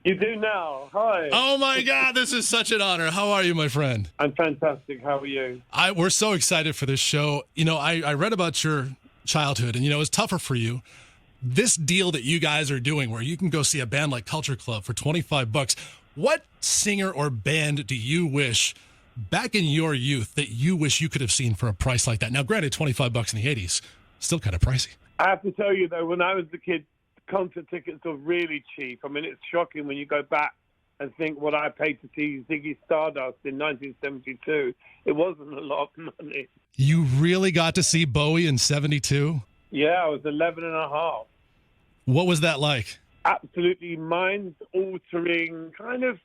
You do now. Hi. Oh my God, this is such an honor. How are you, my friend? I'm fantastic. How are you? We're so excited for this show. I read about your childhood, and it was tougher for you. This deal that you guys are doing, where you can go see a band like Culture Club for $25. What singer or band do you wish back in your youth that you wish you could have seen for a price like that? Now, granted, $25 in the '80s, still kind of pricey. I have to tell you, though, when I was a kid, concert tickets are really cheap. I mean, it's shocking when you go back and think what I paid to see Ziggy Stardust in 1972. It wasn't a lot of money. You really got to see Bowie in '72? Yeah, I was 11 and a half. What was that like? Absolutely mind-altering, kind of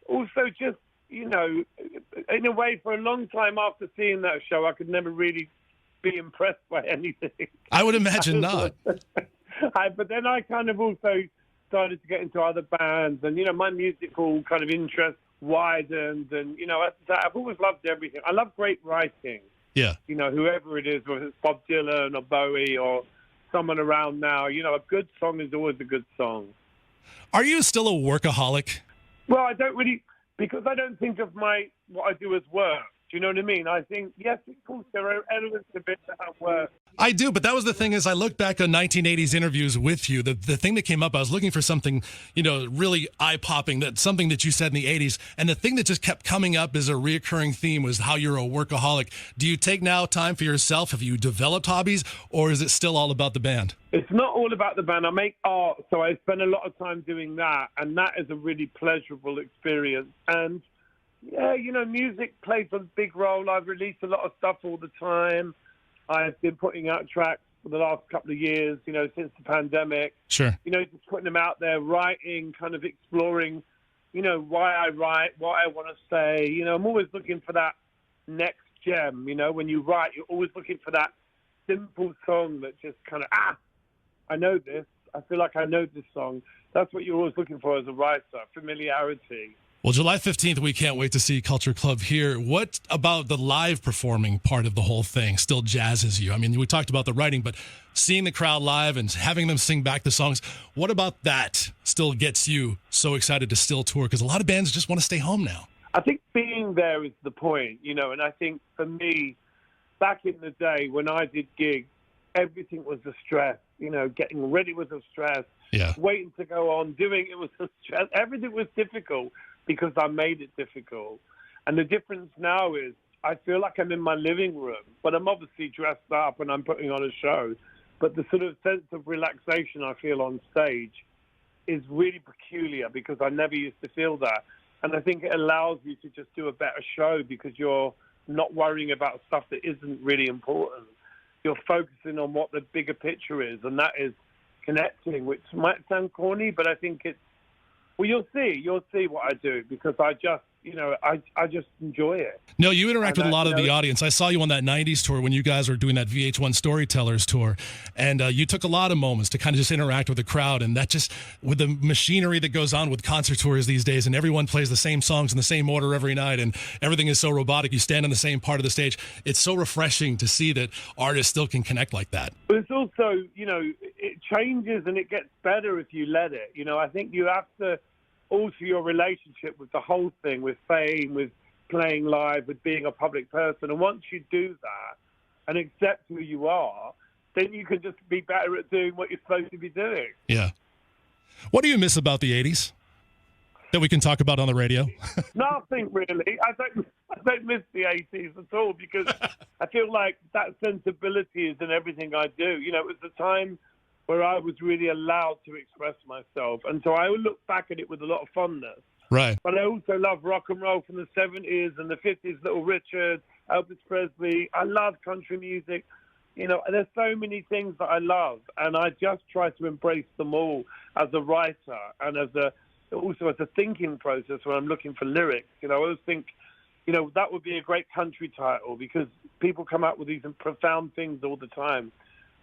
also just, in a way, for a long time after seeing that show, I could never really be impressed by anything. I would imagine not. But then I kind of also started to get into other bands, and my musical kind of interest widened, and I've always loved everything. I love great writing. Yeah. Whoever it is, whether it's Bob Dylan or Bowie or someone around now, a good song is always a good song. Are you still a workaholic? Well, I don't really, because I don't think of what I do as work. Do you know what I mean? I think, yes, of course, there are elements of it that have work. I do, but that was the thing. As I look back on 1980s interviews with you, the thing that came up, I was looking for something, really eye-popping, something that you said in the 80s, and the thing that just kept coming up as a reoccurring theme was how you're a workaholic. Do you take now time for yourself? Have you developed hobbies, or is it still all about the band? It's not all about the band. I make art, so I spend a lot of time doing that, and that is a really pleasurable experience. And yeah, music plays a big role. I've released a lot of stuff all the time. I've been putting out tracks for the last couple of years, since the pandemic. Sure. Just putting them out there, writing, kind of exploring, why I write, what I want to say. I'm always looking for that next gem. When you write, you're always looking for that simple song that just kind of, I know this. I feel like I know this song. That's what you're always looking for as a writer, familiarity. Well, July 15th, we can't wait to see Culture Club here. What about the live performing part of the whole thing still jazzes you? I mean, we talked about the writing, but seeing the crowd live and having them sing back the songs, what about that still gets you so excited to still tour? Because a lot of bands just want to stay home now. I think being there is the point, and I think for me, back in the day when I did gigs, everything was a stress. Getting ready was a stress. Yeah. Waiting to go on, doing it was a stress. Everything was difficult because I made it difficult. And the difference now is I feel like I'm in my living room, but I'm obviously dressed up and I'm putting on a show. But the sort of sense of relaxation I feel on stage is really peculiar because I never used to feel that. And I think it allows you to just do a better show because you're not worrying about stuff that isn't really important. You're focusing on what the bigger picture is, and that is connecting, which might sound corny, but I think it's, well, you'll see what I do because I just, I just enjoy it. No, you interact with a lot of the audience. I saw you on that 90s tour when you guys were doing that VH1 Storytellers tour, and you took a lot of moments to kind of just interact with the crowd, and that just, with the machinery that goes on with concert tours these days, and everyone plays the same songs in the same order every night, and everything is so robotic, you stand on the same part of the stage. It's so refreshing to see that artists still can connect like that. But it's also, it changes and it gets better if you let it. I think you have to alter your relationship with the whole thing, with fame, with playing live, with being a public person. And once you do that and accept who you are, then you can just be better at doing what you're supposed to be doing. Yeah. What do you miss about the 80s that we can talk about on the radio? Nothing really. I don't miss the 80s at all because I feel like that sensibility is in everything I do. It was the time where I was really allowed to express myself. And so I look back at it with a lot of fondness. Right. But I also love rock and roll from the 70s and the 50s, Little Richard, Elvis Presley. I love country music. There's so many things that I love, and I just try to embrace them all as a writer and also as a thinking process when I'm looking for lyrics. I always think, that would be a great country title because people come out with these profound things all the time.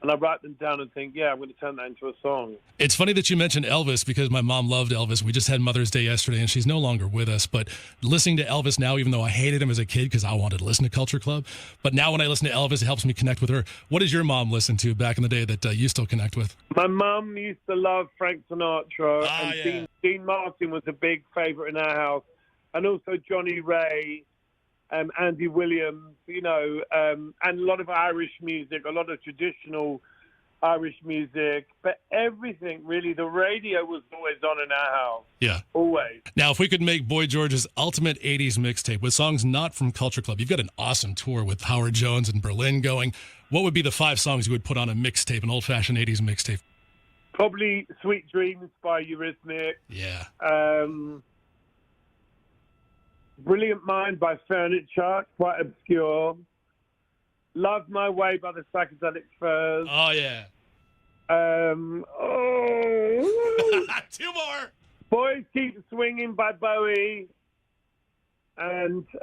and I write them down and think, yeah, I'm going to turn that into a song. It's funny that you mentioned Elvis because my mom loved Elvis. We just had Mother's Day yesterday, and she's no longer with us. But listening to Elvis now, even though I hated him as a kid because I wanted to listen to Culture Club, but now when I listen to Elvis, it helps me connect with her. What does your mom listen to back in the day that you still connect with? My mum used to love Frank Sinatra, and Dean Martin was a big favorite in our house, and also Johnny Ray. Andy Williams, and a lot of Irish music, a lot of traditional Irish music, but everything really. The radio was always on in our house. Yeah. Always. Now, if we could make Boy George's ultimate 80s mixtape with songs not from Culture Club, you've got an awesome tour with Howard Jones and Berlin going. What would be the 5 songs you would put on a mixtape, an old-fashioned 80s mixtape? Probably Sweet Dreams by Eurythmics. Yeah. Brilliant Mind by Furniture, quite obscure. Love My Way by the Psychedelic Furs. Oh, yeah. 2 more. Boys Keep Swinging by Bowie. And, Who's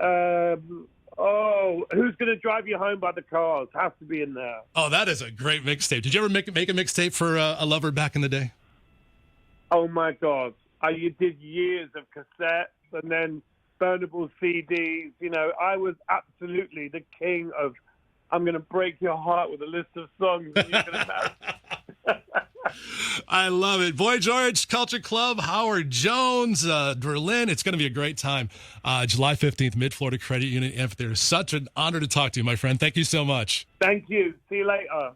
Gonna Drive You Home by the Cars. Has to be in there. Oh, that is a great mixtape. Did you ever make a mixtape for a lover back in the day? Oh, my God. You did years of cassettes and then burnable CDs. I was absolutely the king of I'm going to break your heart with a list of songs that you can imagine. I love it. Boy George, Culture Club, Howard Jones, Berlin. It's going to be a great time. July 15th, Mid-Florida Credit Union. If there's such an honor to talk to you, my friend. Thank you so much. Thank you. See you later.